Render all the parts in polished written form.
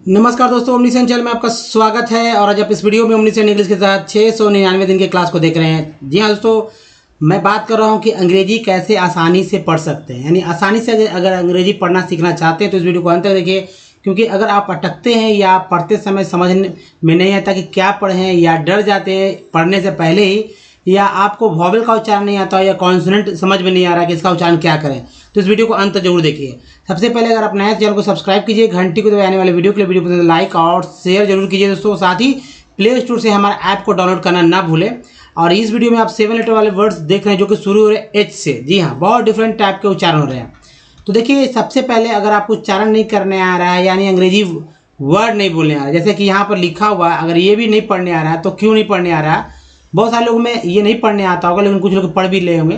नमस्कार दोस्तों, ओमनीसेन चैनल में आपका स्वागत है। और आज आप इस वीडियो में ओमनीसेन इंग्लिश के साथ 699 दिन के क्लास को देख रहे हैं। जी हाँ दोस्तों, मैं बात कर रहा हूँ कि अंग्रेजी कैसे आसानी से पढ़ सकते हैं। यानी आसानी से अगर अंग्रेजी पढ़ना सीखना चाहते हैं तो इस वीडियो को अंत तक देखिए, क्योंकि अगर आप अटकते हैं या पढ़ते समय समझ में नहीं आता कि क्या पढ़ें, या डर जाते हैं पढ़ने से पहले ही, या आपको वॉवेल का उच्चारण नहीं आता या कॉन्सोनेंट समझ में नहीं आ रहा कि इसका उच्चारण क्या करें, तो इस वीडियो को अंत जरूर देखिए। सबसे पहले अगर आप नए चैनल को सब्सक्राइब कीजिए, घंटी को दबाए आने वाले वीडियो के लिए वीडियो को लाइक और शेयर जरूर कीजिए दोस्तों। साथ ही प्ले स्टोर से हमारा ऐप को डाउनलोड करना ना भूलें। और इस वीडियो में आप 7 लेटर वाले वर्ड्स देख रहे हैं जो कि शुरू हो रहे हैं एच से। जी हाँ, बहुत डिफरेंट टाइप के उच्चारण हो रहे हैं। तो देखिए, सबसे पहले अगर आपको उच्चारण नहीं करने आ रहा है, यानी अंग्रेजी वर्ड नहीं बोलने आ रहा है, जैसे कि यहाँ पर लिखा हुआ है, अगर ये भी नहीं पढ़ने आ रहा है तो क्यों नहीं पढ़ने आ रहा है? बहुत सारे लोगों में ये नहीं पढ़ने आता होगा, लेकिन कुछ लोग पढ़ भी ले होंगे,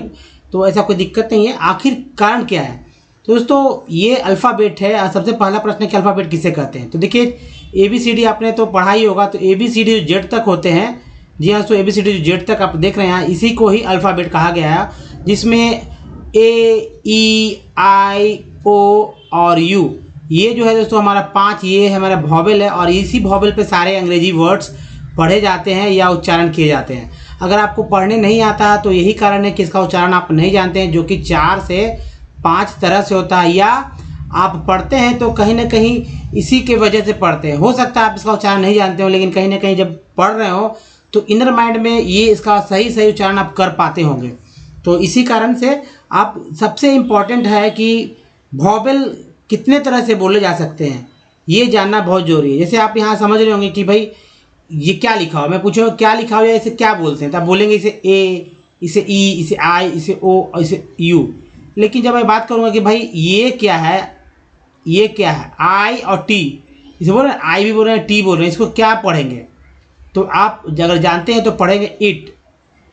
तो ऐसा कोई दिक्कत नहीं है। आखिर कारण क्या है? तो दोस्तों, ये अल्फ़ाबेट है। और सबसे पहला प्रश्न है कि अल्फ़ाबेट किसे कहते हैं। तो देखिए, ABCD आपने तो पढ़ा ही होगा। तो ABCD जो जेड तक होते हैं, जी हाँ, तो ABCD जो जेड तक आप देख रहे हैं, इसी को ही अल्फ़ाबेट कहा गया है, जिसमें A, E, I, O और U, ये जो है दोस्तों हमारा 5, ये हमारा वॉवेल है। और इसी वॉवेल पे सारे अंग्रेजी वर्ड्स पढ़े जाते हैं या उच्चारण किए जाते हैं। अगर आपको पढ़ने नहीं आता तो यही कारण है कि इसका उच्चारण आप नहीं जानते हैं, जो कि 4 से 5 तरह से होता है। या आप पढ़ते हैं तो कहीं ना कहीं इसी के वजह से पढ़ते हैं। हो सकता है आप इसका उच्चारण नहीं जानते हो, लेकिन कहीं ना कहीं जब पढ़ रहे हो तो इनर माइंड में ये इसका सही उच्चारण आप कर पाते होंगे। तो इसी कारण से आप, सबसे इम्पॉर्टेंट है कि वॉवेल कितने तरह से बोले जा सकते हैं ये जानना बहुत जरूरी है। जैसे आप यहाँ समझ रहे होंगे कि भाई ये क्या लिखा हुआ, मैं पूछूँ क्या लिखा हुआ है, इसे क्या बोलते हैं, तो आप बोलेंगे इसे ए, इसे ई, इसे आई, इसे ओ और इसे यू। लेकिन जब मैं बात करूँगा कि भाई ये क्या है, ये क्या है, आई और टी, इसे बोल रहे हैं, आई भी बोल रहे हैं, टी बोल रहे हैं, इसको क्या पढ़ेंगे? तो आप अगर जानते हैं तो पढ़ेंगे इट।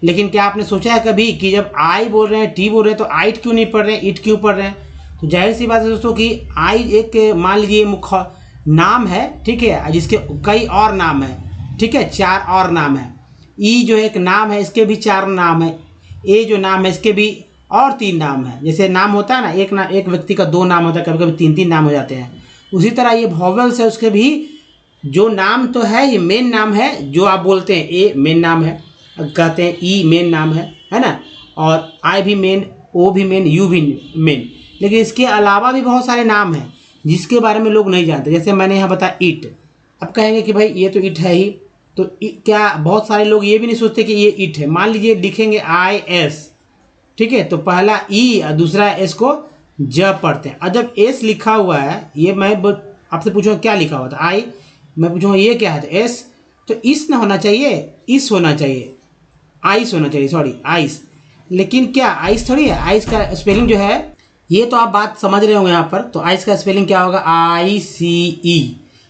लेकिन क्या आपने सोचा है कभी कि जब आई बोल रहे हैं, टी बोल रहे हैं, तो आइट क्यों नहीं पढ़ रहे हैं, इट क्यों पढ़ रहे हैं? तो जाहिर सी बात है दोस्तों कि आई एक, मान लीजिए, मुख्य नाम है, ठीक है, जिसके कई और नाम है, ठीक है, 4 और नाम है। ई जो एक नाम है, इसके भी 4 नाम है। ए जो नाम है, इसके भी और 3 नाम है। जैसे नाम होता है ना, एक व्यक्ति का 2 नाम होता है, कभी कभी 3 नाम हो जाते हैं। उसी तरह ये वॉवेल्स है, उसके भी जो नाम तो है, ये मेन नाम है जो आप बोलते हैं। ए मेन नाम है, कहते हैं ई मेन नाम है ना, और आई भी मेन, ओ भी मेन, यू भी मेन। लेकिन इसके अलावा भी बहुत सारे नाम हैं जिसके बारे में लोग नहीं जानते। जैसे मैंने यहाँ बताया इट। अब कहेंगे कि भाई ये तो इट है ही, तो क्या बहुत सारे लोग ये भी नहीं सोचते कि ये इट है। मान लीजिए लिखेंगे IS, ठीक है, तो पहला ई और दूसरा एस को ज पढ़ते हैं। और जब एस लिखा हुआ है, ये मैं आपसे पूछूंगा क्या लिखा हुआ था, आई, मैं पूछूंगा ये क्या है, तो एस, तो इस ना होना चाहिए, इस होना चाहिए, आइस होना चाहिए, सॉरी आइस। लेकिन क्या आइस थोड़ी है। आइस का स्पेलिंग जो है, ये तो आप बात समझ रहे होंगे यहाँ पर। तो आइस का स्पेलिंग क्या होगा, ICE।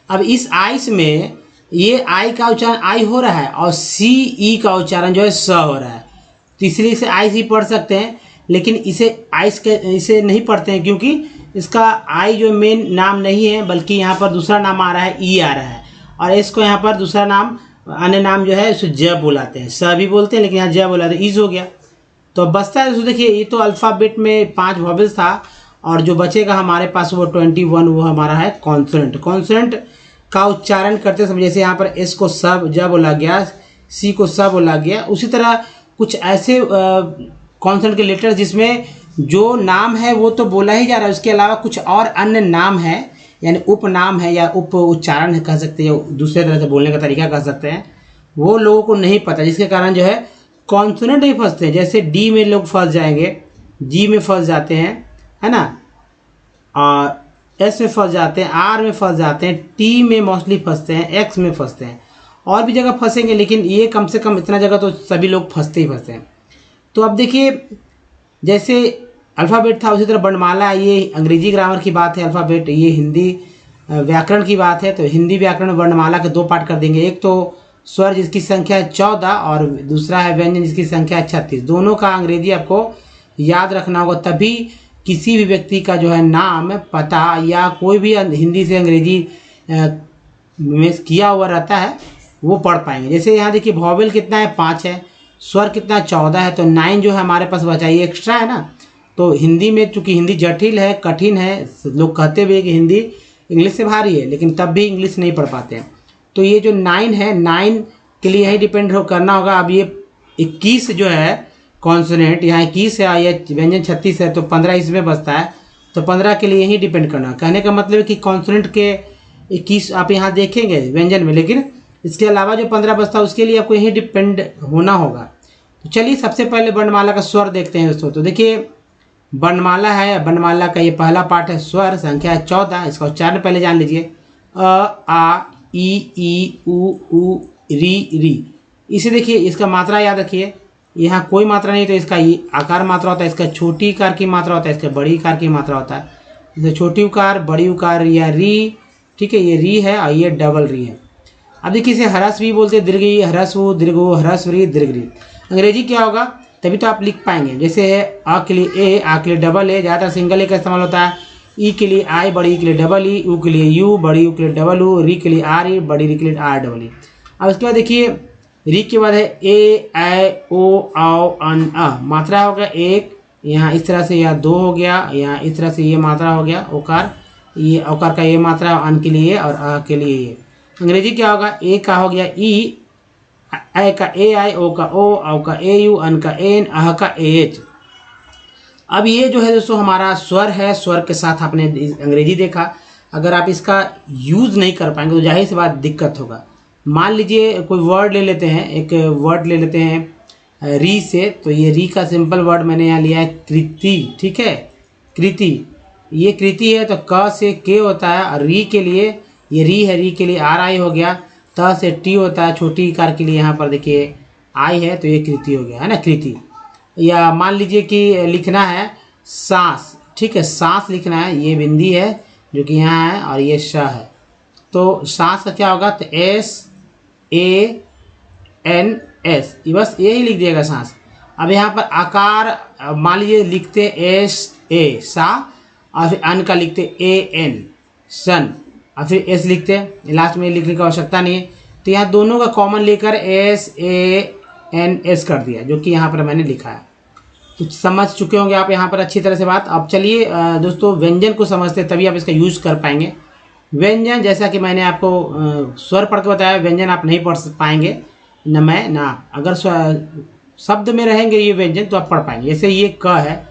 अब इस आइस में ये आई का उच्चारण आई हो रहा है और CE का उच्चारण जो है स हो रहा है, तो इसलिए इसे आइस ही पढ़ सकते हैं। लेकिन इसे आइस के इसे नहीं पढ़ते हैं, क्योंकि इसका आई जो मेन नाम नहीं है, बल्कि यहाँ पर दूसरा नाम आ रहा है, ई आ रहा है। और इसको यहाँ पर दूसरा नाम, अन्य नाम जो है, उसे ज बुलाते हैं। स भी बोलते हैं, लेकिन यहाँ ज बुलाते हैं, ईज हो गया। तो बचता है, देखिए, ये तो अल्फ़ाबेट में 5 वॉवेल्स था, और जो बचेगा हमारे पास वो 21, वो हमारा है कॉन्सोनेंट। कॉन्सोनेंट का उच्चारण करते समय, जैसे यहाँ पर एस को सब ज बोला गया, सी को स बोला गया, उसी तरह कुछ ऐसे कॉन्सोनेंट के लेटर्स जिसमें जो नाम है वो तो बोला ही जा रहा है, उसके अलावा कुछ और अन्य नाम है, यानी उपनाम है या उप उच्चारण कह सकते हैं, या दूसरे तरह से बोलने का तरीका कह सकते हैं, वो लोगों को नहीं पता, जिसके कारण जो है कॉन्सोनेंट ही फंसते हैं। जैसे डी में लोग फंस जाएंगे, जी में फंस जाते हैं, है ना, और एस में फंस जाते हैं, आर में फंस जाते हैं, टी में मोस्टली फंसते हैं, एक्स में फंसते हैं, और भी जगह फंसेंगे, लेकिन ये कम से कम इतना जगह तो सभी लोग फंसते ही फंसते हैं। तो अब देखिए, जैसे अल्फ़ाबेट था, उसी तरह वर्णमाला, ये अंग्रेजी ग्रामर की बात है। अल्फ़ाबेट, ये हिंदी व्याकरण की बात है। तो हिंदी व्याकरण वर्णमाला के 2 पार्ट कर देंगे। एक तो स्वर जिसकी संख्या है 14, और दूसरा है व्यंजन जिसकी संख्या है 36। दोनों का अंग्रेजी आपको याद रखना होगा, तभी किसी भी व्यक्ति का जो है नाम, पता, या कोई भी हिंदी से अंग्रेजी में किया हुआ रहता है वो पढ़ पाएंगे। जैसे यहाँ देखिए, वॉवेल कितना है, 5 है, स्वर कितना 14 है, तो 9 जो है हमारे पास बचा, ये एक्स्ट्रा है ना। तो हिंदी में, चूँकि हिंदी जटिल है, कठिन है, लोग कहते हुए कि हिंदी इंग्लिश से भारी है, लेकिन तब भी इंग्लिश नहीं पढ़ पाते हैं। तो ये जो 9 है, 9 के लिए यही डिपेंड करना होगा। अब ये 21 जो है कॉन्सोनेंट, यहाँ 21 है, ये व्यंजन 36 है, तो 15 इसमें बचता है, तो 15 के लिए यही डिपेंड करना। कहने का मतलब है कि कॉन्सोनेंट के 21 आप यहाँ देखेंगे व्यंजन में, लेकिन इसके अलावा जो 15 बचता है उसके लिए आपको यही डिपेंड होना होगा। तो चलिए सबसे पहले वर्णमाला का स्वर देखते हैं दोस्तों। तो देखिए वर्णमाला है, वर्णमाला का ये पहला पार्ट है स्वर, संख्या 14। इसका उच्चारण पहले जान लीजिए। अ, आ, ई, उ, री। इसे देखिए, इसका मात्रा याद रखिए, यहाँ कोई मात्रा नहीं, तो इसका आकार मात्रा होता है, इसका छोटी उकार की मात्रा होता है, इसका बड़ी उकार की मात्रा होता है। जैसे छोटी उकार, बड़ी उकार या री, ठीक है, ये री है और ये डबल री है। अब देखिए इसे ह्रस्व भी बोलते हैं, दीर्घ, ह्रस्व, दीर्घो, ह्रस्व री, दीर्घ री। अंग्रेजी क्या होगा तभी तो आप लिख पाएंगे। जैसे है अ के लिए ए, आ के लिए डबल ए, ज़्यादातर सिंगल ए का इस्तेमाल होता है। ई के लिए आई, बड़ी ई के लिए डबल ई, यू के लिए यू, बड़ी यू के लिए डबल यू, री के लिए आर ई, बड़ी री के लिए आर डबल ई। अब इसके बाद देखिए री के बाद है ए, ऐ, ओ, औ, अन, अ। मात्रा होगा एक, यहाँ इस तरह से यह 2 हो गया, यहाँ इस तरह से ये मात्रा हो गया ओकार, ये ओकार का ये मात्रा, अन के लिए और अ के लिए ये। अंग्रेजी क्या होगा, ए का हो गया ई, ऐ का ए आई, ओ का ओ, औ का ए यू, अन का एन, अह का ए एच। अब ये जो है दोस्तों हमारा स्वर है, स्वर के साथ आपने अंग्रेजी देखा। अगर आप इसका यूज़ नहीं कर पाएंगे तो जाहिर सी बात दिक्कत होगा। मान लीजिए कोई वर्ड ले लेते हैं, एक वर्ड ले लेते हैं री से, तो ये री का सिंपल वर्ड मैंने यहाँ लिया है कृति, ठीक है, कृति। ये कृति है तो क से के होता है, और री के लिए ये री है, री के लिए आर आई हो गया, त से टी होता है, छोटी इकार के लिए यहाँ पर देखिए आई है, तो ये कृति हो गया है ना, कृति। या मान लीजिए कि लिखना है सांस, ठीक है, सांस लिखना है, ये बिंदी है जो कि यहाँ है और ये श है, तो सांस का क्या होगा, तो एस ए एन एस, बस यही लिख दिएगा सांस। अब यहाँ पर आकार मान लीजिए लिखते एस ए सा, और फिर अन का लिखते ए एन सन, और फिर एस लिखते हैं, लास्ट में लिखने की आवश्यकता नहीं है। तो यहाँ दोनों का कॉमन लेकर एस ए एन एस कर दिया, जो कि यहाँ पर मैंने लिखा है। तो समझ चुके होंगे आप यहाँ पर अच्छी तरह से बात। अब चलिए दोस्तों व्यंजन को समझते तभी आप इसका यूज़ कर पाएंगे। व्यंजन जैसा कि मैंने आपको स्वर पढ़ के बताया, व्यंजन आप नहीं पढ़ पाएंगे, न मैं ना आप। अगर शब्द में रहेंगे ये व्यंजन तो आप पढ़ पाएंगे। जैसे ये क है,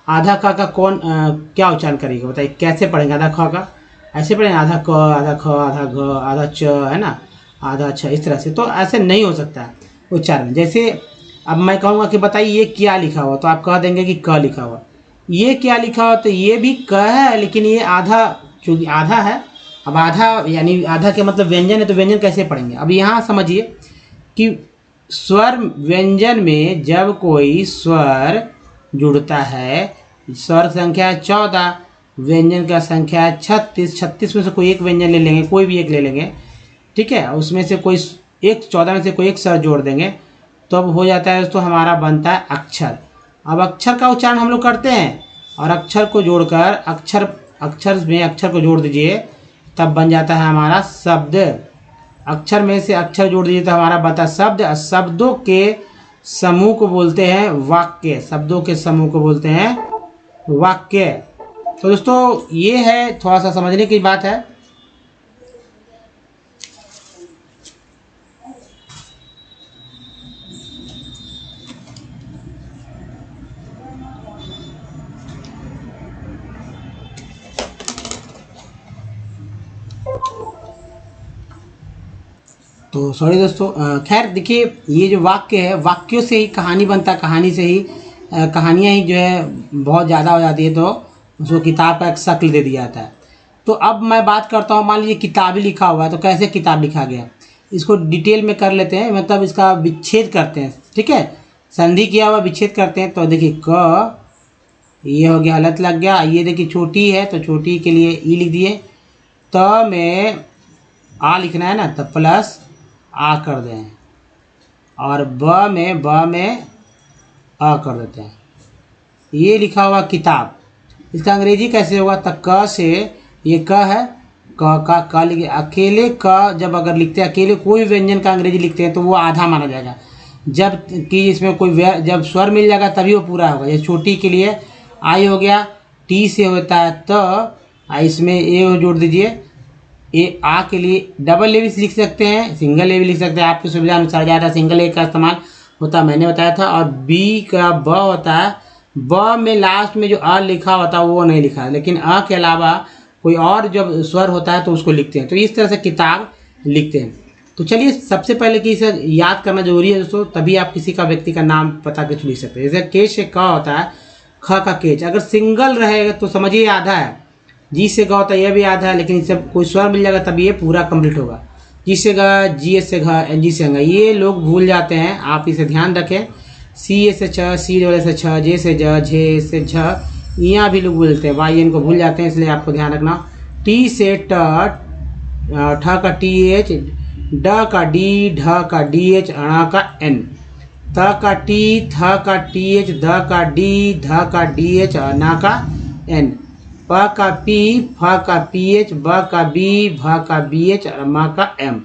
आधा क का कौन क्या उच्चारण करेगा बताइए, कैसे पढ़ेंगे आधा ख का, ऐसे पढ़ेंगे आधा क, आधा ख, आधा घ, आधा च, है ना, आधा छ, इस तरह से। तो ऐसे नहीं हो सकता है उच्चारण। जैसे अब मैं कहूँगा कि बताइए ये क्या लिखा हुआ, तो आप कह देंगे कि क लिखा हुआ। ये क्या लिखा हुआ, तो ये भी क है, लेकिन ये आधा, चूँकि आधा है। अब आधा यानी आधा के मतलब व्यंजन है, तो व्यंजन कैसे पढ़ेंगे। अब यहाँ समझिए कि स्वर व्यंजन में जब कोई स्वर जुड़ता है, स्वर संख्या 14, व्यंजन का संख्या 36, 36 में से कोई एक व्यंजन ले लेंगे, कोई भी एक ले लेंगे, ठीक है, उसमें से कोई एक 14 में से कोई एक स्वर जोड़ देंगे, तो अब हो जाता है दोस्तों हमारा बनता है अक्षर। अब अक्षर का उच्चारण हम लोग करते हैं, और अक्षर को जोड़कर अक्षर में अक्षर को जोड़ दीजिए, तब बन जाता है हमारा शब्द। अक्षर में से अक्षर जोड़ दीजिए तो हमारा बनता है शब्द। शब्दों के समूह को बोलते हैं वाक्य, शब्दों के समूह को बोलते हैं वाक्य। तो दोस्तों ये है, थोड़ा सा समझने की बात है। तो सॉरी दोस्तों, खैर देखिए ये जो वाक्य है, वाक्यों से ही कहानी बनता है, कहानी से ही कहानियाँ ही जो है बहुत ज़्यादा हो जाती है, तो उसको किताब का एक शक्ल दे दिया जाता है। तो अब मैं बात करता हूँ, मान लीजिए किताब ही लिखा हुआ है, तो कैसे किताब लिखा गया, इसको डिटेल में कर लेते हैं, मतलब इसका विच्छेद करते हैं, ठीक है, संधि किया हुआ विच्छेद करते हैं। तो देखिए क, ये हो गया, हलत लग गया। ये देखिए छोटी है, तो छोटी के लिए ई लिख दिए। त में आ लिखना है ना, तो प्लस आ कर दें, और ब में अ कर देते हैं। ये लिखा हुआ किताब, इसका अंग्रेजी कैसे होगा, तो क से, ये क है, क लिखे, अकेले क जब अगर लिखते हैं, अकेले कोई व्यंजन का अंग्रेजी लिखते हैं तो वो आधा माना जाएगा, जब कि इसमें कोई जब स्वर मिल जाएगा तभी वो पूरा होगा। ये छोटी के लिए आई हो गया, टी से होता है त, इसमें ए जोड़ दीजिए, ए आ के लिए डबल ए भी लिख सकते हैं, सिंगल ए भी लिख सकते हैं, आपकी सुविधा अनुसार ज़्यादा सिंगल ए का इस्तेमाल होता मैंने बताया था। और बी का ब होता है, ब में लास्ट में जो अ लिखा होता है वो नहीं लिखा है, लेकिन अ के अलावा कोई और जब स्वर होता है तो उसको लिखते हैं। तो इस तरह से किताब लिखते हैं। तो चलिए सबसे पहले कि इसे याद करना जरूरी है दोस्तों, तभी आप किसी का व्यक्ति का नाम पता कुछ लिख सकते हैं। जैसे केच से क होता है, ख का केच, अगर सिंगल रहेगा तो समझिए आधा है। जी से ग होता है, यह भी आधा है, लेकिन इससे कोई स्वर मिल जाएगा तब ये पूरा कंप्लीट होगा। जी से ग, जी एस से घ, एन जी से अंग, ये लोग भूल जाते हैं, आप इसे ध्यान रखें। सी ए से छ, सी डबल से छ, जे से ज, झे से झ, यहाँ भी लोग बोलते हैं, वाई एन को भूल जाते हैं, इसलिए आपको ध्यान रखना। टी से ट, ठ का टी एच, ड का डी, ढ का डी एच, अण का एन, त का टी, थ का टी एच, द का डी, ध का डी एच, अण का एन, प का पी, फ का पी एच, ब का बी, भ का बी एच, म का एम,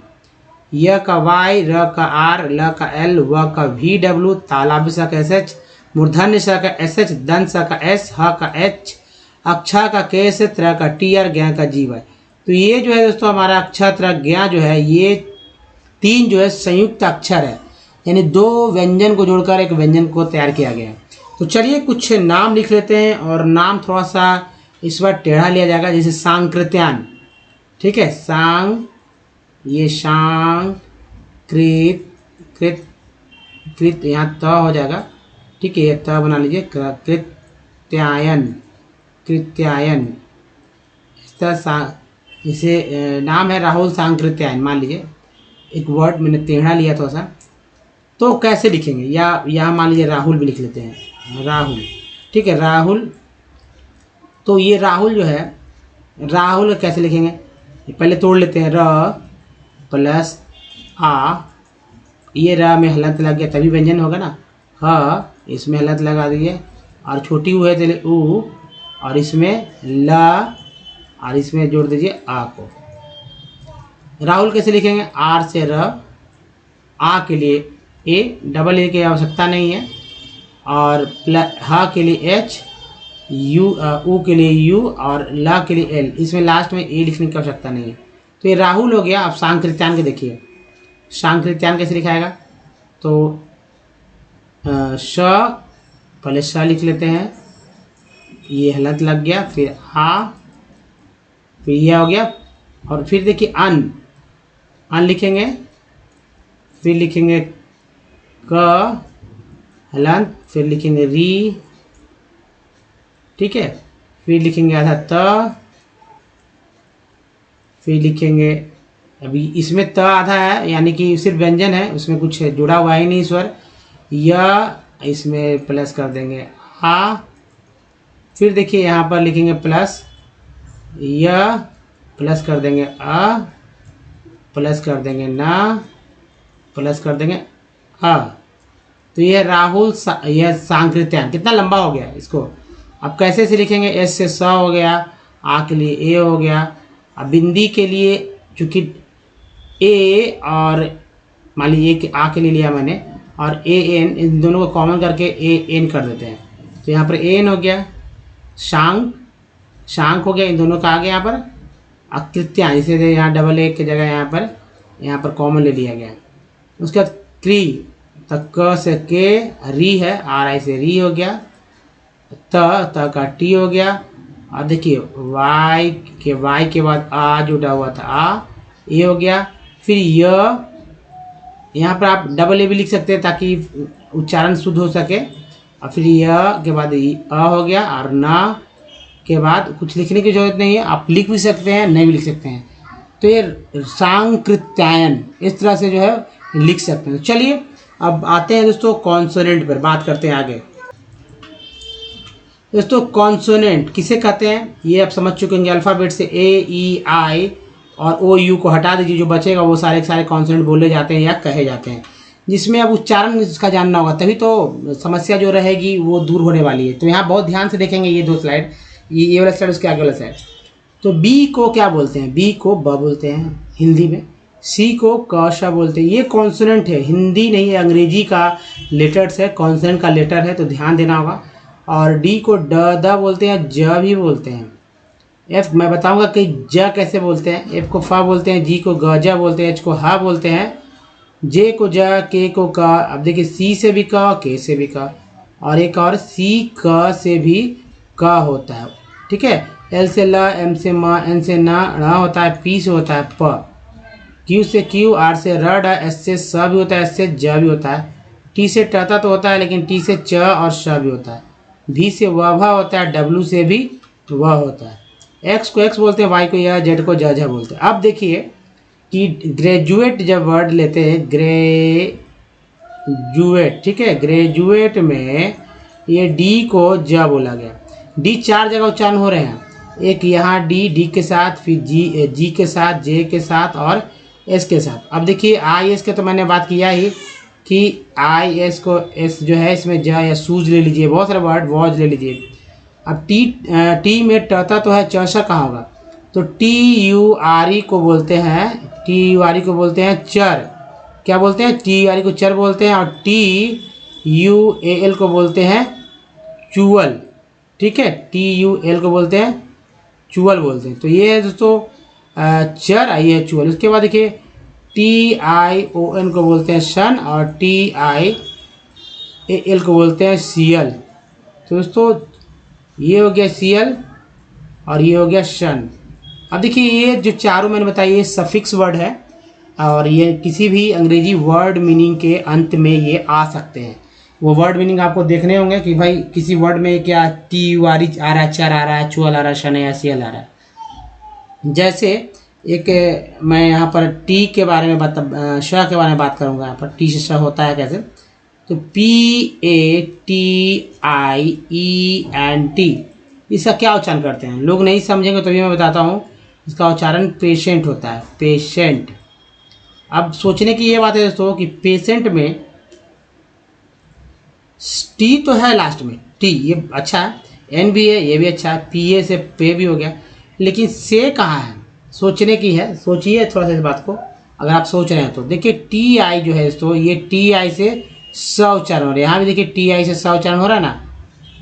य का वाई, र का आर, ल का एल, व का वी डब्ल्यू, तालाबी स का एस एच, मूर्धन्य स का एस एच, दंत स का एस, ह का एच, अक्षा का के से, त्र का टी आर, ज्ञ का जी वाई। तो ये जो है दोस्तों हमारा अक्षा त्र ज्ञ जो है, ये तीन जो है संयुक्त अक्षर है, यानी दो व्यंजन को जोड़कर एक व्यंजन को तैयार किया गया है। तो चलिए कुछ नाम लिख लेते हैं, और नाम थोड़ा सा इस बार टेढ़ा लिया जाएगा, जैसे सांकृत्यान, ठीक है, ये सांग कृत कृत कृत, यहाँ त हो जाएगा, ठीक है, ये त बना लीजिए, कृत्यायन, कृत्यायन, इस तरह इसे नाम है राहुल सांकृत्यायन, मान लीजिए एक वर्ड मैंने टेढ़ा लिया थोड़ा सा, तो कैसे लिखेंगे, या यहाँ मान लीजिए राहुल भी लिख लेते हैं, राहुल, ठीक है, राहुल। तो ये राहुल जो है, राहुल कैसे लिखेंगे, पहले तोड़ लेते हैं, र प्लस आ, ये र में हलंत लग गया तभी व्यंजन होगा ना, ह इसमें हलंत लगा दीजिए, और छोटी ऊ है तो ऊ, और इसमें ल, और इसमें जोड़ दीजिए आ को। राहुल कैसे लिखेंगे, आर से र, आ के लिए ए, डबल ए की आवश्यकता नहीं है, और ह के लिए एच, यू, ऊ के लिए यू, और ल के लिए एल, इसमें लास्ट में ए लिखने की आवश्यकता नहीं है। तो ये राहुल हो गया। अब सांकृत्यान के देखिए, सांकृत्यान कैसे लिखाएगा, तो श, पहले श लिख लेते हैं, ये हलंत लग गया, फिर आ, फिर यह हो गया, और फिर देखिए अन, अन लिखेंगे, फिर लिखेंगे क हलंत, फिर लिखेंगे री, ठीक है, फिर लिखेंगे आधा त, फिर लिखेंगे, अभी इसमें त आधा है, यानी कि सिर्फ व्यंजन है, उसमें कुछ जुड़ा हुआ ही नहीं स्वर, या इसमें प्लस कर देंगे आ, फिर देखिए यहाँ पर लिखेंगे प्लस, या प्लस कर देंगे अ, प्लस कर देंगे ना, प्लस कर देंगे अ। तो यह राहुल यह सांकृत्यान कितना लंबा हो गया, इसको अब कैसे से लिखेंगे, एस से स हो गया, आ के लिए ए हो गया, अब बिंदी के लिए चूंकि ए, और मान लीजिए आ के लिए लिया मैंने, और ए एन, इन दोनों को कॉमन करके ए एन कर देते हैं, तो यहाँ पर एन हो गया, शांग, शांक हो गया, इन दोनों का आ गया यहाँ पर अकृत्यान, इसे यहाँ डबल ए की जगह यहाँ पर कॉमन ले लिया गया। उसके बाद क्री, तक क से के, री है, आर आई से री हो गया, त का टी हो गया, और देखिए वाई के बाद आ जुड़ा हुआ था, आ, ये हो गया, फिर य, यहाँ पर आप डबल ए भी लिख सकते हैं ताकि उच्चारण शुद्ध हो सके, और फिर य के बाद अ हो गया, और न के बाद कुछ लिखने की जरूरत नहीं है, आप लिख भी सकते हैं, नहीं भी लिख सकते हैं। तो ये सांकृत्यायन इस तरह से जो है लिख सकते हैं। चलिए अब आते हैं दोस्तों कॉन्सोनेंट पर, बात करते हैं आगे। दोस्तों कॉन्सोनेंट किसे कहते हैं, ये आप समझ चुके होंगे, अल्फ़ाबेट से ए, ई, आई और ओ, यू को हटा दीजिए, जो बचेगा वो सारे के सारे कॉन्सोनेंट बोले जाते हैं या कहे जाते हैं, जिसमें अब उच्चारण इसका जानना होगा, तभी तो समस्या जो रहेगी वो दूर होने वाली है। तो यहाँ बहुत ध्यान से देखेंगे ये दो स्लाइड, ये वाला स्लाइड, उसके आगे वाला स्लाइड। तो बी को क्या बोलते हैं, बी को ब बोलते हैं हिंदी में, सी को क श बोलते हैं, ये कॉन्सोनेंट है, हिंदी नहीं है, अंग्रेजी का लेटर्स है, कॉन्सोनेंट का लेटर है, तो ध्यान देना होगा। और डी को ड द बोलते हैं, ज भी बोलते हैं, एफ मैं बताऊंगा कि ज कैसे बोलते हैं। एफ को फा बोलते हैं, जी को गजा बोलते हैं, एच को हा बोलते हैं, जे को ज, के को का। अब देखिए सी से भी क, के से भी क, और एक और सी क से भी क होता है। ठीक है। एल से ल, एम से म, एन से न, ण होता है, पी से होता है प, क्यू से क्यू, आर से र, ड, एस से स भी होता है, एस से ज भी होता है, टी से टता तो होता है लेकिन टी से च और श भी होता है, भी से व भ होता है, डब्लू से भी व होता है, एक्स को एक्स बोलते हैं, वाई को या, जेड को ज बोलते हैं। अब देखिए कि ग्रेजुएट जब वर्ड लेते हैं, ग्रेजुएट, ठीक है, ग्रेजुएट में ये डी को ज बोला गया। डी 4 जगह उच्चारण हो रहे हैं, एक यहाँ डी के साथ, फिर जी के साथ, जे के साथ और एस के साथ। अब देखिए आई एस के तो मैंने बात किया ही कि आई एस को एस जो है इसमें ज या सूज ले लीजिए, बहुत सारे वर्ड वॉज ले लीजिए। अब टी में टता तो है, चौसा कहाँ होगा, तो टी यू आर ई को बोलते हैं, टी यू आर ई को बोलते हैं चर। क्या बोलते हैं, टी यू आर ई को चर बोलते हैं, और टी यू ए एल को बोलते हैं चुअल। ठीक है, टी यू एल को बोलते हैं चुअल बोलते हैं। तो ये है दोस्तों चर, आई है चुअल। उसके बाद देखिए टी आई ओ एन को बोलते हैं सन, और टी आई ए एल को बोलते हैं सीएल। तो दोस्तों ये हो गया सीएल और ये हो गया सन। अब देखिए ये जो चारों मैंने बताया ये सफिक्स वर्ड है, और ये किसी भी अंग्रेजी वर्ड मीनिंग के अंत में ये आ सकते हैं। वो वर्ड मीनिंग आपको देखने होंगे कि भाई किसी वर्ड में क्या टी यू आर आ रहा है, चर आ रहा है, चुअल आ रहा है, शन या सीएल आ रहा है। जैसे एक मैं यहाँ पर टी के बारे में श के बारे में बात करूँगा। यहाँ पर टी से श होता है कैसे, तो P A T I E N T, इसका क्या उच्चारण करते हैं लोग नहीं समझेंगे तो भी मैं बताता हूँ। इसका उच्चारण पेशेंट होता है, पेशेंट। अब सोचने की ये बात है दोस्तों कि पेशेंट में टी तो है लास्ट में, टी ये अच्छा है, एन भी है ये भी अच्छा है, पी ए से पे भी हो गया, लेकिन से कहाँ है, सोचने की है। सोचिए थोड़ा सा इस बात को, अगर आप सोच रहे हैं तो देखिए टी आई जो है दोस्तों ये टी आई से स उच्चारण हो रहा है। यहाँ भी देखिए टी आई से स उच्चारण हो रहा है ना,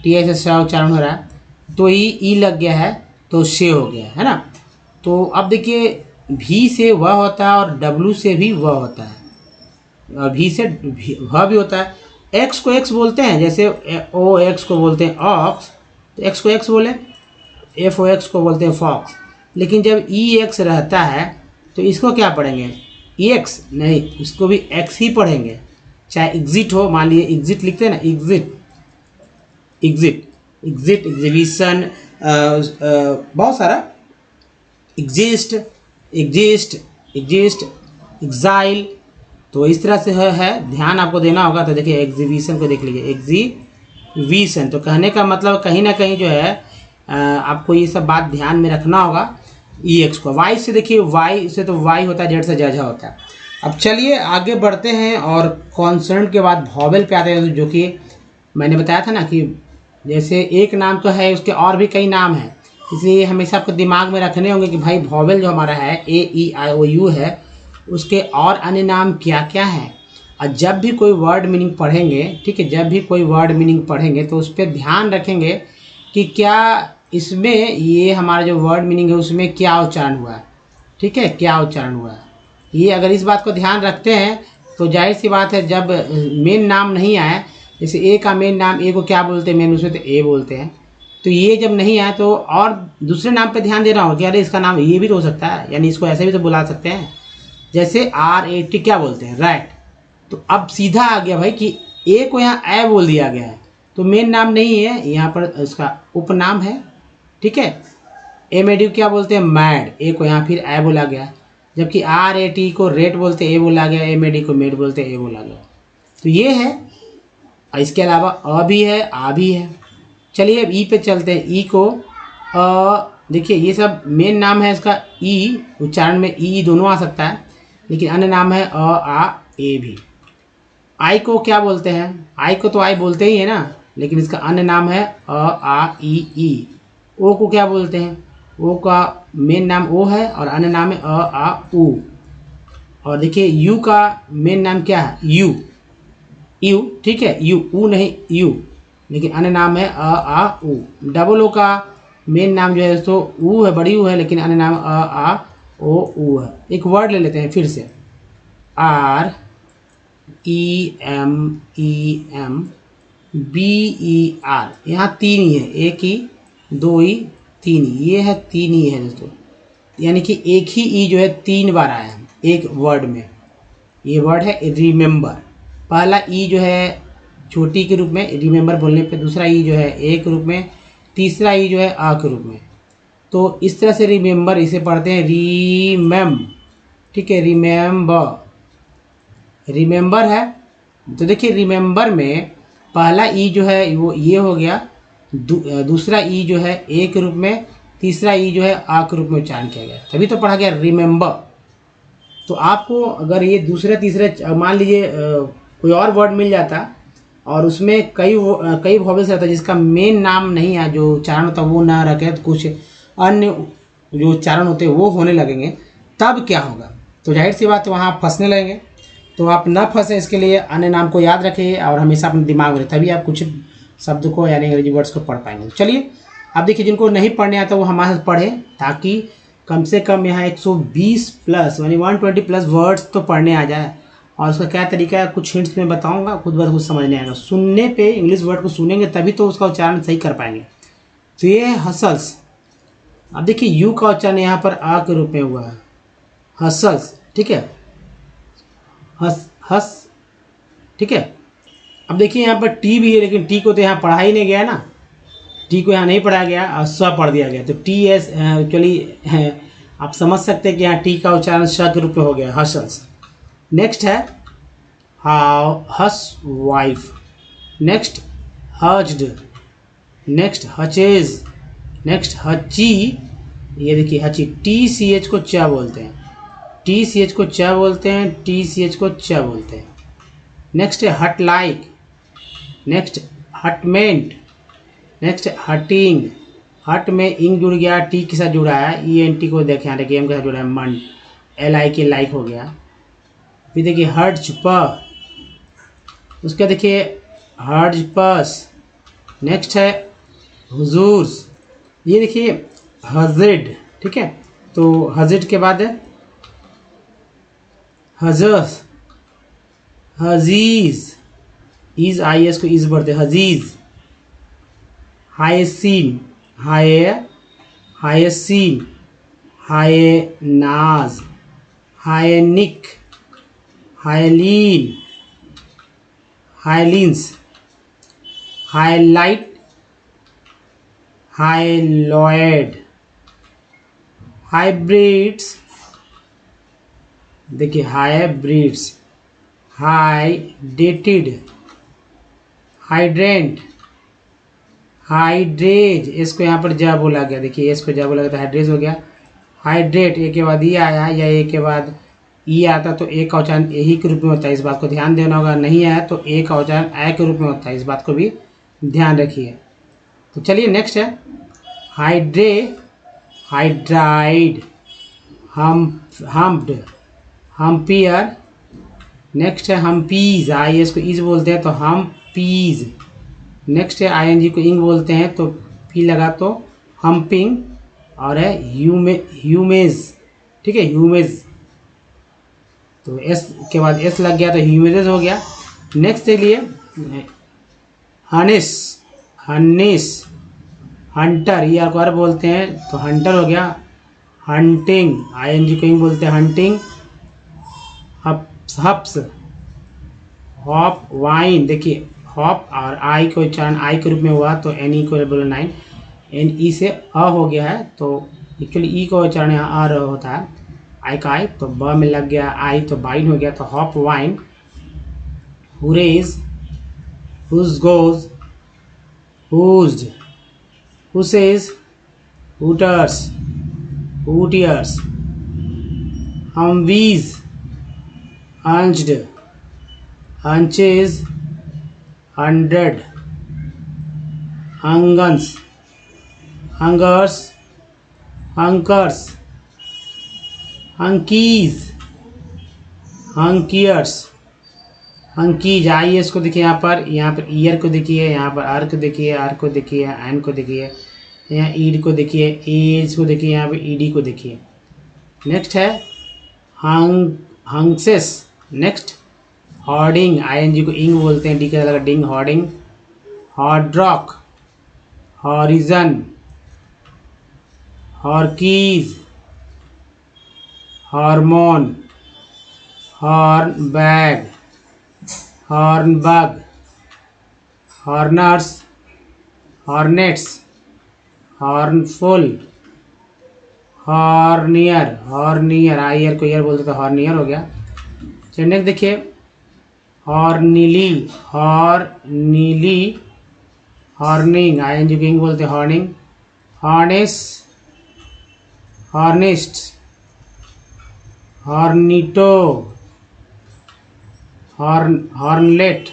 टी आई से स उच्चारण हो रहा है, तो ई लग गया है तो से हो गया है ना। तो अब देखिए भी से वह होता है और डब्लू से भी वह होता है, और भी से वह भी होता है। एक्स को एक्स बोलते हैं, जैसे ओ एक्स को बोलते हैं ऑक्स, तो एक्स को एक्स बोले, एफ ओ एक्स को बोलते हैं फॉक्स। लेकिन जब ई एक्स रहता है तो इसको क्या पढ़ेंगे, ई एक्स नहीं, इसको भी एक्स ही पढ़ेंगे। चाहे एग्जिट हो, मान लीजिए एग्जिट लिखते हैं ना, एग्जिट, एग्जिट, एग्जिट, एग्जीबिशन, बहुत सारा, एग्जिस्ट, एग्जिस्ट, एग्जिस्ट, एग्जाइल। तो इस तरह से है ध्यान आपको देना होगा। तो देखिए एग्जीबिशन को देख लीजिए, एग्जीबिशन, तो कहने का मतलब कहीं ना कहीं जो है आपको ये सब बात ध्यान में रखना होगा। ई एक्स को वाई से देखिए, वाई से तो वाई होता है, जेड से जजा होता है। अब चलिए आगे बढ़ते हैं और कॉन्सोनेंट के बाद वॉवेल पे आते हैं, जो कि मैंने बताया था ना कि जैसे एक नाम तो है, उसके और भी कई नाम हैं, इसलिए हमेशा आपको दिमाग में रखने होंगे कि भाई वॉवेल जो हमारा है ए ई आई ओ यू है, उसके और अन्य नाम क्या क्या हैं। और जब भी कोई वर्ड मीनिंग पढ़ेंगे, ठीक है, जब भी कोई वर्ड मीनिंग पढ़ेंगे तो उस पर ध्यान रखेंगे कि क्या इसमें ये हमारा जो वर्ड मीनिंग है उसमें क्या उच्चारण हुआ है, ठीक है, क्या उच्चारण हुआ है। ये अगर इस बात को ध्यान रखते हैं तो जाहिर सी बात है जब मेन नाम नहीं आए, जैसे ए का मेन नाम, ए को क्या बोलते हैं मेन, उसमें तो ए बोलते हैं, तो ये जब नहीं आए तो और दूसरे नाम पे ध्यान देना होगा कि अरे इसका नाम ये भी तो हो सकता है, यानी इसको ऐसे भी तो बुला सकते हैं। जैसे आर ए टी क्या बोलते हैं, रैट, तो अब सीधा आ गया भाई कि ए को यहाँ ए बोल दिया गया है, तो मेन नाम नहीं है, यहाँ पर उसका उपनाम है, ठीक है। ए में डी क्या बोलते हैं, मैड, ए को यहाँ फिर ए बोला गया, जबकि आर ए टी को रेट बोलते ए बोला गया, ए में डी को मेड बोलते ए बोला गया। तो ये है, इसके अलावा अ भी है, आ भी है। चलिए अब ई पे चलते हैं। ई को देखिए ये सब मेन नाम है इसका, ई उच्चारण में ई दोनों आ सकता है, लेकिन अन्य नाम है अ आ ए भी। आई को क्या बोलते हैं, आई को तो आई बोलते ही है ना, लेकिन इसका अन्य नाम है अ आ ई। ओ को क्या बोलते हैं, ओ का मेन नाम ओ है और अन्य नाम है अ आ उ। और देखिए यू का मेन नाम क्या है, यू, यू, ठीक है, यू, ऊ नहीं यू, लेकिन अन्य नाम है अ आ उ। डबल ओ का मेन नाम जो है दोस्तों ऊ है, बड़ी ऊ है, लेकिन अन्य नाम अ आ ओ ऊ है। एक वर्ड ले लेते हैं फिर से, R E M B E R. यहाँ 3 ही है, एक ई, 2 ई, 3 ई, ये है 3 ई है दोस्तों। यानी कि एक ही ई जो है 3 बार आया है एक वर्ड में। ये वर्ड है रिमेंबर। पहला ई जो है छोटी के रूप में रिमेंबर बोलने पे, दूसरा ई जो है ए के रूप में, तीसरा ई जो है आ के रूप में। तो इस तरह से रिमेंबर इसे पढ़ते हैं रीमेम, ठीक है, रिमेंबर है। तो देखिए रिमेंबर में पहला ई जो है वो ये हो गया, दूसरा ई जो है ए के रूप में, तीसरा ई जो है आ के रूप में उच्चारण किया गया, तभी तो पढ़ा गया रिमेंबर। तो आपको अगर ये दूसरे तीसरे मान लीजिए कोई और वर्ड मिल जाता और उसमें कई वॉवेल्स रहता जिसका मेन नाम नहीं है, जो उच्चारण होता वो ना रखे, तो कुछ अन्य जो उच्चारण होते हैं वो होने लगेंगे, तब क्या होगा? तो जाहिर सी बात है वहाँ आप फंसने लगेंगे। तो आप न फंसे इसके लिए अन्य नाम को याद रखिए और हमेशा अपने दिमाग में, तभी आप कुछ शब्द को यानी अंग्रेजी वर्ड्स को पढ़ पाएंगे। चलिए अब देखिए, जिनको नहीं पढ़ने आता वो हमारे साथ पढ़े, ताकि कम से कम यहाँ 120 प्लस यानी 120 प्लस वर्ड्स तो पढ़ने आ जाए। और उसका क्या तरीका है कुछ हिंट्स में बताऊंगा, खुद ब खुद समझ नहीं आएगा। सुनने पे इंग्लिश वर्ड को सुनेंगे तभी तो उसका उच्चारण सही कर पाएंगे। तो ये है हसल्स। अब देखिए यू का उच्चारण यहाँ पर आ के रूप में हुआ है, हसल्स, ठीक है, हस, ठीक है। अब देखिए यहाँ पर टी भी है, लेकिन टी को तो यहाँ पढ़ा ही नहीं गया ना, टी को यहाँ नहीं पढ़ाया गया और स पढ़ दिया गया। तो टी एस एक्चुअली आप समझ सकते हैं कि यहाँ टी का उच्चारण श के रूप में हो गया, हसल्स। नेक्स्ट है हस वाइफ, नेक्स्ट हज्ड, नेक्स्ट हचेज, नेक्स्ट हची। ये देखिए हची, टी सी एच को च बोलते हैं, टी सी एच को च बोलते हैं, टी सी एच को च बोलते हैं। नेक्स्ट है हट लाइक, नेक्स्ट हटमेंट, नेक्स्ट हटिंग। हट में इंग जुड़ गया, टी के साथ जुड़ा है, ई एन टी को देखें यहाँ देखिए एम के साथ जुड़ा है, मन, एल आई के लाइक हो गया। फिर देखिए हर्ज प, उसका देखिए हर्ज पस। नेक्स्ट है हुजूर्स, ये देखिए हजड, ठीक है। तो हजड के बाद है हजस, हजीज, इज आई एस को इज बढ़ते, हजीज। हायसीन, हायसीन, हायनाज, हायनिक, हायलीन, हायलिन्स, हाईलाइट, हाइलॉयड, हाइब्रिड्स, देखिए हाइब्रिड्स, हाइडेटेड, हाइड्रेंट, हाइड्रेज, इसको यहाँ पर जा बोला गया, देखिए इसको जा बोला गया तो हाइड्रेज हो गया। हाइड्रेट, ए के बाद ई आया या ए के बाद ई आता तो ए का उच्चारण ए ही के रूप में होता है, इस बात को ध्यान देना होगा। नहीं आया तो ए का उच्चारण ए के रूप में होता है, इस बात को भी ध्यान रखिए। तो चलिए नेक्स्ट है हाइड्रे, हाइड्राइड, हम्प्ड, हम्पियर। नेक्स्ट है हम्पीज, आई एस को इज बोलते हैं तो हम्पीज। नेक्स्ट है आई एन जी को इंग बोलते हैं तो पी लगा तो हम्पिंग। और है ह्यूमेज, ठीक है, ह्यूमेज, तो एस के बाद एस लग गया तो ह्यूमेजेस हो गया। नेक्स्ट के लिए हनिस, हनिस, हंटर, ई आर को आर बोलते हैं तो हंटर हो गया। हंटिंग, आई एन जी को इंग बोलते हैं हंटिंग। हप्स, हॉप, वाइन, देखिए हॉप और आई को उच्चारण आई के रूप में हुआ तो एन ई को बोलो 9, एन ई से अ हो गया है तो एक्चुअली ई का उच्चारण यहाँ अ होता है, आई का आई तो ब में लग गया, आई तो बाइन हो गया तो hop vine. Hoorays, hoosegows, hoosed, hooshes, hooters, hootiers, Humvees, hunched, hunches, hundred, hungans, hungers, hunkers, hunkies, hunkiers, hunkies. I S को देखिए यहाँ पर ईयर को देखिए, यहाँ पर आर को देखिए, आर को देखिए, एन को देखिए, यहाँ ईड को देखिए, एज को देखिए, यहाँ पे ईडी को देखिए। नेक्स्ट है हंगसेस। नेक्स्ट हॉर्डिंग, आईएनजी को इंग बोलते हैं, डी का लगा ding, hoarding. Hoardrock, horizon, horkeys, hormone, hornbag, hornbug, horners, hornets, hornful, hornier, hornier, आयर को ईयर बोलते थे, हॉर्नियर हो गया। चलिए नेक्स्ट देखिए, हॉर्निली, हॉर्निली, हॉर्निंग, आईएनजी किंग बोलते हैं, हॉर्निंग। हॉर्नेस, हॉर्निस्ट, हॉर्निटो, हॉर्नलेट,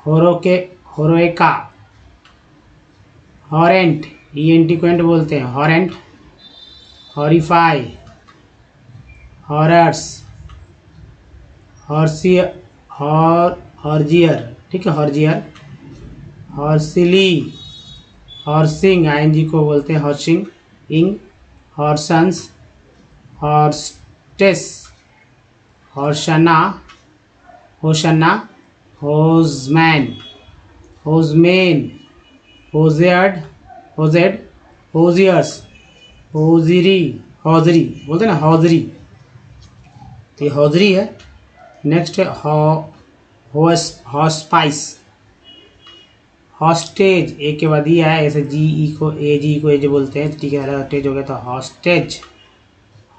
होरोएका, हॉरेंट, ईएनटी को एंट बोलते हैं, हॉरेंट। हॉरिफाई, हॉरर्स, हॉर्जियर, ठीक है, हॉर्जियर। हॉर्सिली, हॉर्सिंग, आईएनजी को बोलते हैं हॉर्सिंग, इंग। हॉर्सन्स, हॉर्स्टेस, हॉर्शना, होशना, होजमैन, होजमेन, होजेड, होजेड, होजियर्स, होजिरी, हौजरी बोलते हैं ना, हौजरी, तो ये हौजरी है। नेक्स्ट है हॉस्पाइस, हॉस्टेज, ए के बाद ही आया, ऐसे जी ई को एज बोलते हैं, ठीक है, अलग टेज हो गया तो hostage.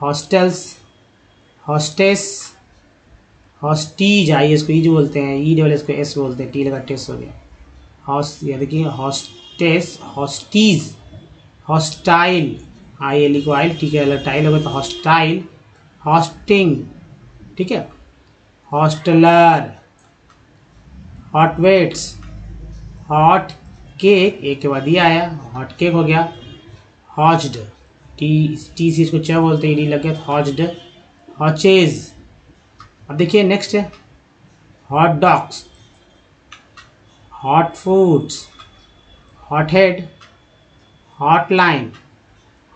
Hostels, hostess, hosties, I S को ईज बोलते हैं, ई डबल एस को एस बोलते हैं, टी लगा टेस हो गया। ये देखिए hostess, hosties, hostile, I L E को आइल, ठीक है, अलग टाइल हो गया तो हॉस्टाइल। हॉस्टिंग, ठीक है, हॉस्टलर, हॉटवेट्स, हॉट केक, एक के बाद ये आया, हॉट केक हो गया। हॉज्ड, टी सी इसको च बोलते हैं, डी लग गया, हॉज्ड। हॉचेज, अब देखिए नेक्स्ट है hot dogs, hot foods, hot head, hot line,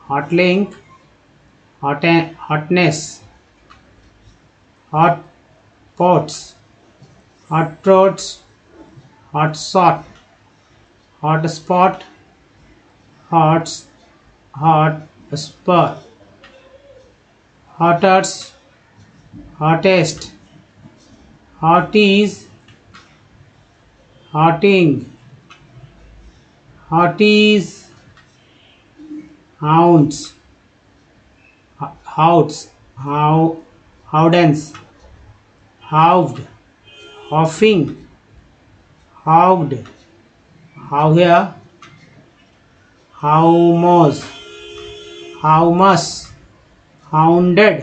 hot link, hotness, hot pots, hot trots, hot shot, hot spot, hot spur, hotters, hottest, hotties, hotting, hotties, hounds, houts, howdens, howved, hoffing, howged, howya, houmos, houmous, hounded,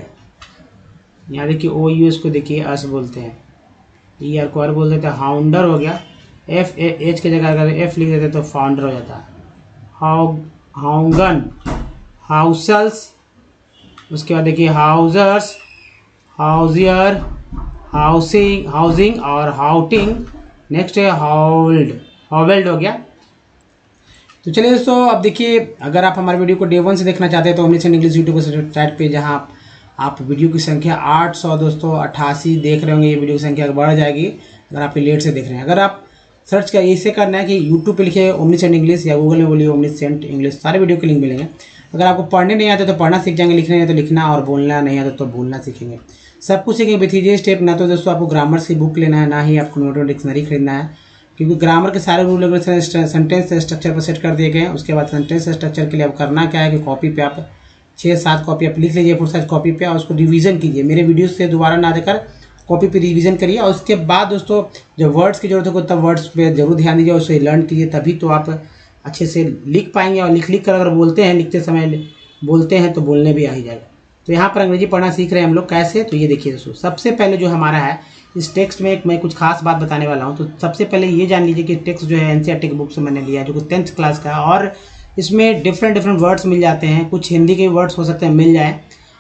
यहाँ देखिए ओ U S को देखिए अस बोलते हैं, E R को are बोल देते हैं, हाउंडर हो गया। एफ एच की जगह अगर एफ लिख देते तो फाउंडर हो जाता है। हाउगन, हाउसल्स, उसके बाद देखिए हाउजर्स, हाउजियर, हाउसिंग और हाउटिंग। नेक्स्ट है हाउल्ड, हावेल्ड हो गया। तो चलिए दोस्तों, अब देखिए अगर आप हमारे वीडियो को डे 1 से देखना चाहते हैं तो ओमनीसेंट इंग्लिश यूट्यूब साइट पे, जहां आप वीडियो की संख्या 800 दोस्तों 88 देख रहे होंगे, ये वीडियो की संख्या बढ़ जाएगी अगर आप लेट से देख रहे हैं। अगर आप सर्च कर इसे करना है कि यूट्यूब पे लिखे ओमनीसेंट इंग्लिश या गूगल में बोलिए ओमनीसेंट इंग्लिश, सारे वीडियो के लिंक मिलेंगे। अगर आपको पढ़ने नहीं आते तो पढ़ना सीख जाएंगे, लिखने नहीं आते तो लिखना, और बोलना नहीं आता तो बोलना सीखेंगे। सब कुछ सीखेंगे विथ ईजी स्टेप। ना तो दोस्तों आपको ग्रामर की बुक लेना है, ना ही आपको नोट डिक्शनरी खरीदना है, क्योंकि ग्रामर के सारे रूल रेगुलेशन सेंटेंस स्ट्रक्चर पर सेट कर दिए गए हैं। उसके बाद सेंटेंस स्ट्रक्चर के लिए अब करना क्या है कि कॉपी पे आप 6-7 कॉपी आप लिख लीजिए फुल साइज कॉपी पे, और उसको रिवीजन कीजिए। मेरे वीडियो से दोबारा ना देकर कॉपी पे रिवीजन करिए, और उसके बाद दोस्तों जब वर्ड्स की जरूरत हो तब वर्ड्स पे जरूर ध्यान दीजिए, उसे लर्न कीजिए, तभी तो आप अच्छे से लिख पाएंगे। और लिख कर अगर बोलते हैं, लिखते समय बोलते हैं तो बोलने भी आ ही जाएगा। तो यहाँ पर अंग्रेजी पढ़ना सीख रहे हैं हम लोग कैसे, तो ये देखिए दोस्तों, सबसे पहले जो हमारा है इस टेक्स्ट में मैं कुछ खास बात बताने वाला हूँ। तो सबसे पहले ये जान लीजिए कि टेक्स्ट जो है एनसीईआरटी की बुक से मैंने लिया है, जो कि 10th क्लास का है, और इसमें डिफरेंट वर्ड्स मिल जाते हैं। कुछ हिंदी के वर्ड्स हो सकते हैं मिल जाए,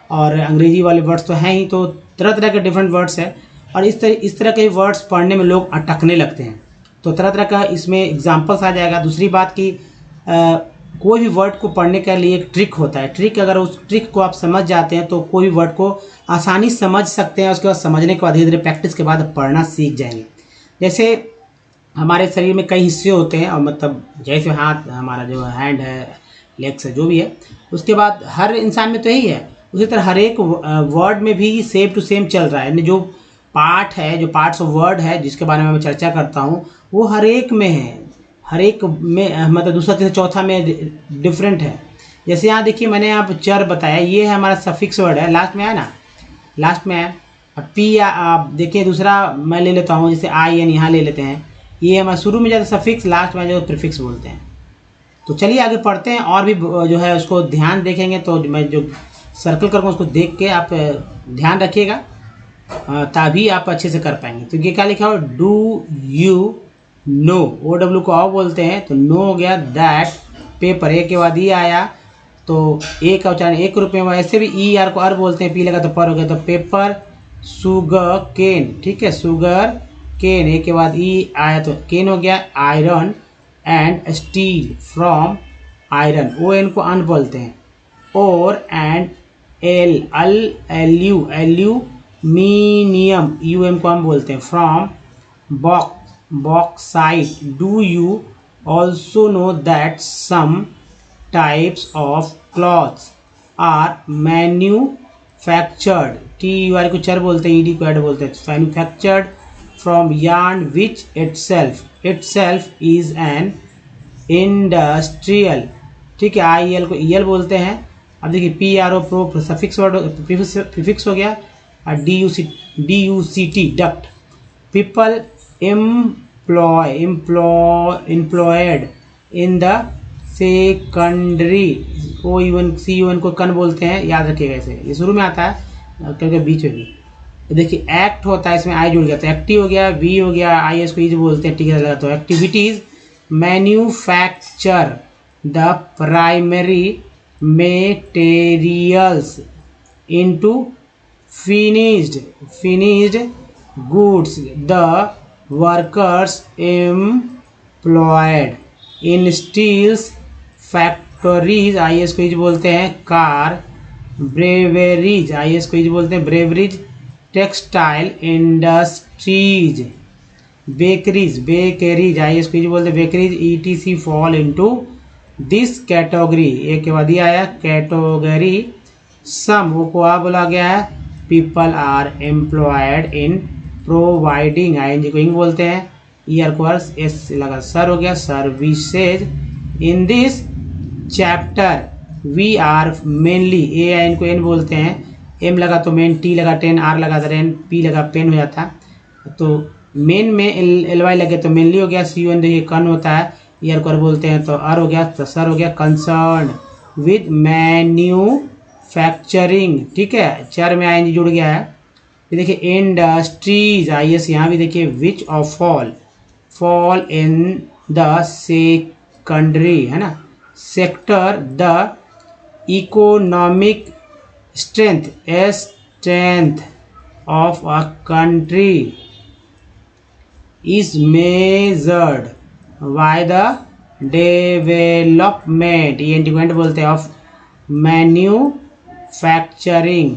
और अंग्रेजी वाले वर्ड्स तो हैं ही, तो तरह तरह के डिफरेंट वर्ड्स है। और इस तरह के वर्ड्स पढ़ने में लोग अटकने लगते हैं। तो तरह तरह का इसमें एग्जाम्पल्स आ जाएगा। दूसरी बात कि कोई भी वर्ड को पढ़ने के लिए एक ट्रिक होता है। ट्रिक, अगर उस ट्रिक को आप समझ जाते हैं तो कोई भी वर्ड को आसानी समझ सकते हैं। उसके बाद समझने के बाद धीरे धीरे प्रैक्टिस के बाद पढ़ना सीख जाएंगे। जैसे हमारे शरीर में कई हिस्से होते हैं, और मतलब जैसे हाथ, हमारा जो हैंड है, लेग्स है, जो भी है, उसके बाद हर इंसान में तो यही है। उसी तरह हर एक वर्ड में भी सेम टू सेम चल रहा है, यानी जो पार्ट है, जो पार्ट्स ऑफ वर्ड है जिसके बारे में मैं चर्चा करता हूँ, वो हर एक में है, हर एक में मतलब दूसरा तीसरा चौथा में डिफरेंट है। जैसे यहाँ देखिए, मैंने यहाँ पर चर बताया, ये है हमारा सफिक्स वर्ड है, लास्ट में है ना, लास्ट में है। अब पी, आप देखिए दूसरा मैं ले लेता हूँ, जैसे आई एन यहाँ ले लेते हैं, ये हमारा शुरू में जाता सफिक्स, लास्ट में जो प्रीफिक्स बोलते हैं। तो चलिए आगे पढ़ते हैं, और भी जो है उसको ध्यान देखेंगे। तो मैं जो सर्कल करूँगा उसको देख के आप ध्यान रखिएगा, तभी आप अच्छे से कर पाएंगे। तो ये क्या लिखा हो, do you know, O W को आओ बोलते हैं, तो नो हो गया। दैट पेपर, ए के बाद ई आया तो ए का उच्चारण एक रूप में हुआ। ऐसे भी ई आर को अर बोलते हैं, पी लगा तो पर हो गया, तो पेपर। सुगर केन, ठीक है, सुगर केन, ए के बाद ई आया तो केन हो गया। Iron and steel, from iron, O N को अन बोलते हैं। और and L, al alu, aluminium, U M को हम बोलते हैं। From bauxite. Do you also know that some types of cloths are manufactured, TUR को चर बोलते हैं, ED को ऐड बोलते हैं, manufactured from yarn which itself is an industrial, ठीक है, IEL को EL बोलते हैं। अब देखिए PRO pro suffix word, prefix हो गया। DUCT duct, people employed in the secondary, CUN को कन बोलते हैं, याद रखिएगा। ऐसे ये शुरू में आता है क्योंकि बीच में भी। तो देखिए एक्ट होता है, इसमें आई जुड़ गया तो एक्टिव हो गया, वी हो गया, IS को इज बोलते हैं, ठीक है लगा। तो activities, manufacture the primary materials into finished goods, the workers employed in steels factories, IS को इज बोलते हैं, कार, ब्रेवरीज, IS को इज बोलते हैं, breweries, textile industries, bakeries, IS को इज बोलते हैं, bakeries, ETC fall into this category, एक के बाद ये आया कैटेगरी। सम, वो को आ बोला गया है, people are employed in providing, ING को इंग बोलते हैं, ईयर को एस लगा सर हो गया, services. In this chapter we are mainly, AIN को एन बोलते हैं, एम लगा तो मेन, टी लगा टेन, आर लगा रेन, पी लगा पेन हो जाता। तो मेन में LY लगे तो मेनली हो गया। CUN देखिए कन होता है, ईयर को बोलते हैं, तो आर हो गया, तो सर हो गया। कंसर्न विद मैन्युफैक्चरिंग, ठीक है, चर में ING जुड़ गया है। ये देखिए इंडस्ट्रीज, IS यहाँ भी देखिए, which of fall in the secondary, है ना, sector, the economic strength of a country is measured by the development, ENT बोलते हैं, ऑफ मैन्युफैक्चरिंग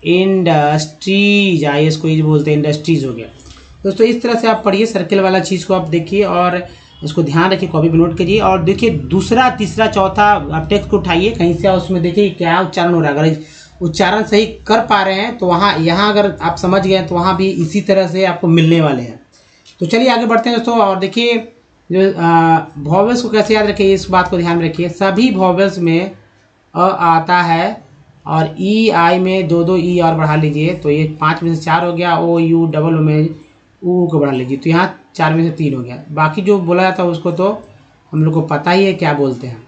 इंडस्ट्रीज, IS को इज बोलते हैं, इंडस्ट्रीज हो गया। दोस्तों इस तरह से आप पढ़िए, सर्किल वाला चीज़ को आप देखिए और इसको ध्यान रखिए, कॉपी पे नोट कीजिए। और देखिए दूसरा तीसरा चौथा आप टेक्स्ट को उठाइए कहीं से, उसमें देखिए क्या उच्चारण हो रहा है। अगर उच्चारण सही कर पा रहे हैं तो वहाँ, यहाँ अगर आप समझ गए तो वहाँ भी इसी तरह से आपको मिलने वाले हैं। तो चलिए आगे बढ़ते हैं दोस्तों। और देखिए जो वॉवेल्स को कैसे याद रखिए, इस बात को ध्यान में रखिए। सभी वॉवेल्स में अ आता है, और EI में दो ई और बढ़ा लीजिए, तो ये 5 में से 4 हो गया। OU डबल में ऊ को बढ़ा लीजिए, तो यहाँ 4 में से 3 हो गया। बाकी जो बोला जाता है उसको तो हम लोग को पता ही है क्या बोलते हैं।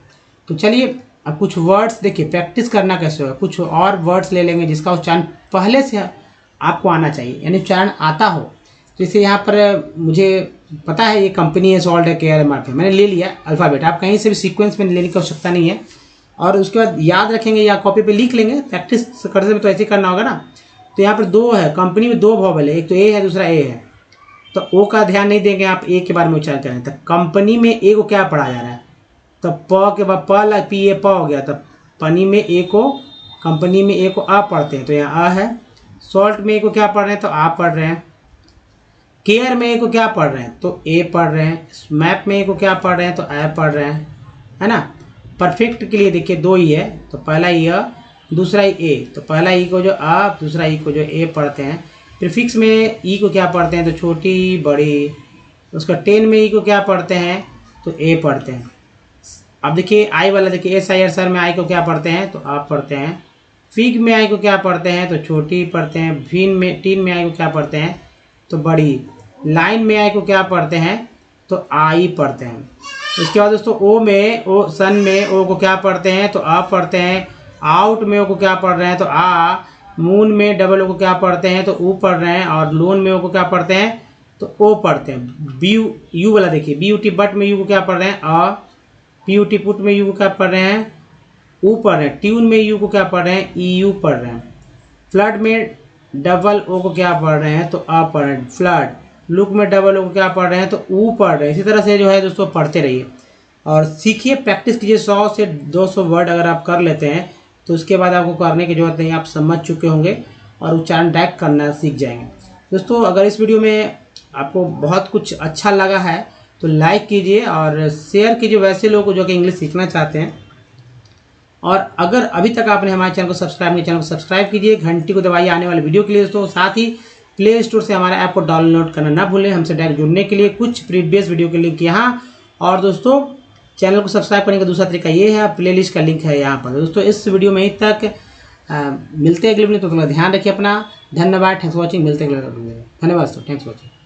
तो चलिए अब कुछ वर्ड्स देखिए, प्रैक्टिस करना कैसे होगा। कुछ और वर्ड्स ले लेंगे जिसका उच्चारण पहले से आपको आना चाहिए, यानी उच्चारण आता हो। जैसे यहाँ पर मुझे पता है ये कंपनी है सॉल्ट है, KRMR, मैंने ले लिया अल्फ़ाबेट। आप कहीं से भी सीक्वेंस में लेने की आवश्यकता नहीं है। और उसके बाद याद रखेंगे या कॉपी पे लिख लेंगे, प्रैक्टिस करते में तो ऐसे करना होगा ना। तो यहाँ पर 2 है, कंपनी में 2 वॉवेल है, एक तो ए है दूसरा ए है। तो ओ का ध्यान नहीं देंगे आप, ए के बारे में उच्चारण करें। तो कंपनी में ए को क्या पढ़ा जा रहा है, तो प के बाद प लग पी ए प हो गया, तो पनी में ए को, कंपनी में ए को आ पढ़ते हैं तो यहाँ आ है। सॉल्ट में ए को क्या पढ़ रहे हैं, तो आ पढ़ रहे हैं। केयर में ए को क्या पढ़ रहे हैं, तो ए पढ़ रहे हैं। मैप में ए को क्या पढ़ रहे हैं, तो ए पढ़ रहे हैं, है ना। परफेक्ट के लिए देखिए दो ई है, तो पहला ई अ, दूसरा ई ए, तो पहला ई को जो आ, दूसरा ई को जो ए पढ़ते हैं। प्रीफिक्स में ई को क्या पढ़ते हैं, तो छोटी बड़ी। उसका 10 में ई को क्या पढ़ते हैं, तो ए पढ़ते हैं। अब देखिए आई वाला, देखिए एस आई आर सर में आई को क्या पढ़ते हैं, तो आप पढ़ते हैं। फिग में आई को क्या पढ़ते हैं, तो छोटी पढ़ते हैं। टीन में आई को क्या पढ़ते हैं, तो बड़ी। लाइन में आई को क्या पढ़ते हैं, तो आई पढ़ते हैं। उसके बाद दोस्तों ओ में, ओ सन में ओ को क्या पढ़ते हैं, तो आ पढ़ते हैं। आउट में ओ को क्या पढ़ रहे हैं, तो आ। मून में डबल ओ को क्या पढ़ते हैं, तो ऊ पढ़ रहे हैं। और लोन में ओ को क्या पढ़ते हैं, तो ओ पढ़ते हैं। बी यू वाला देखिए, बी यू टी बट में यू को क्या पढ़ रहे हैं, अ। पी यू टी पुट में यू को क्या पढ़ रहे हैं, ऊ पढ़ रहे हैं। ट्यून में यू को क्या पढ़ रहे हैं, ई यू पढ़ रहे हैं। फ्लड में डबल ओ को क्या पढ़ रहे हैं, तो आ पढ़ रहे हैं, फ्लड। लुक में डबल ओ को क्या पढ़ रहे हैं, तो ऊ पढ़ रहे हैं। इसी तरह से जो है दोस्तों पढ़ते रहिए और सीखिए, प्रैक्टिस कीजिए। 100 से 200 वर्ड अगर आप कर लेते हैं तो उसके बाद आपको करने की जरूरत नहीं, आप समझ चुके होंगे और उच्चारण डायरेक्ट करना सीख जाएंगे। दोस्तों अगर इस वीडियो में आपको बहुत कुछ अच्छा लगा है तो लाइक कीजिए और शेयर कीजिए वैसे लोगों को जो कि इंग्लिश सीखना चाहते हैं। और अगर अभी तक आपने हमारे चैनल को सब्सक्राइब नहीं, चैनल को सब्सक्राइब कीजिए, घंटी को दबाइए आने वाले वीडियो के लिए दोस्तों। साथ ही प्ले स्टोर से हमारे ऐप को डाउनलोड करना ना भूलें। हमसे डायरेक्ट जुड़ने के लिए कुछ प्रीवियस वीडियो के लिंक यहाँ, और दोस्तों चैनल को सब्सक्राइब करने का दूसरा तरीका ये है, प्लेलिस्ट का लिंक है यहाँ पर। दोस्तों इस वीडियो में ही तक मिलते हैं अगले वीडियो, तो ध्यान रखिए अपना। धन्यवाद, थैंक्स फॉर वॉचिंग। मिलते हैं अगले वीडियो में। धन्यवाद दोस्तों, थैंक्स फॉर वॉचिंग।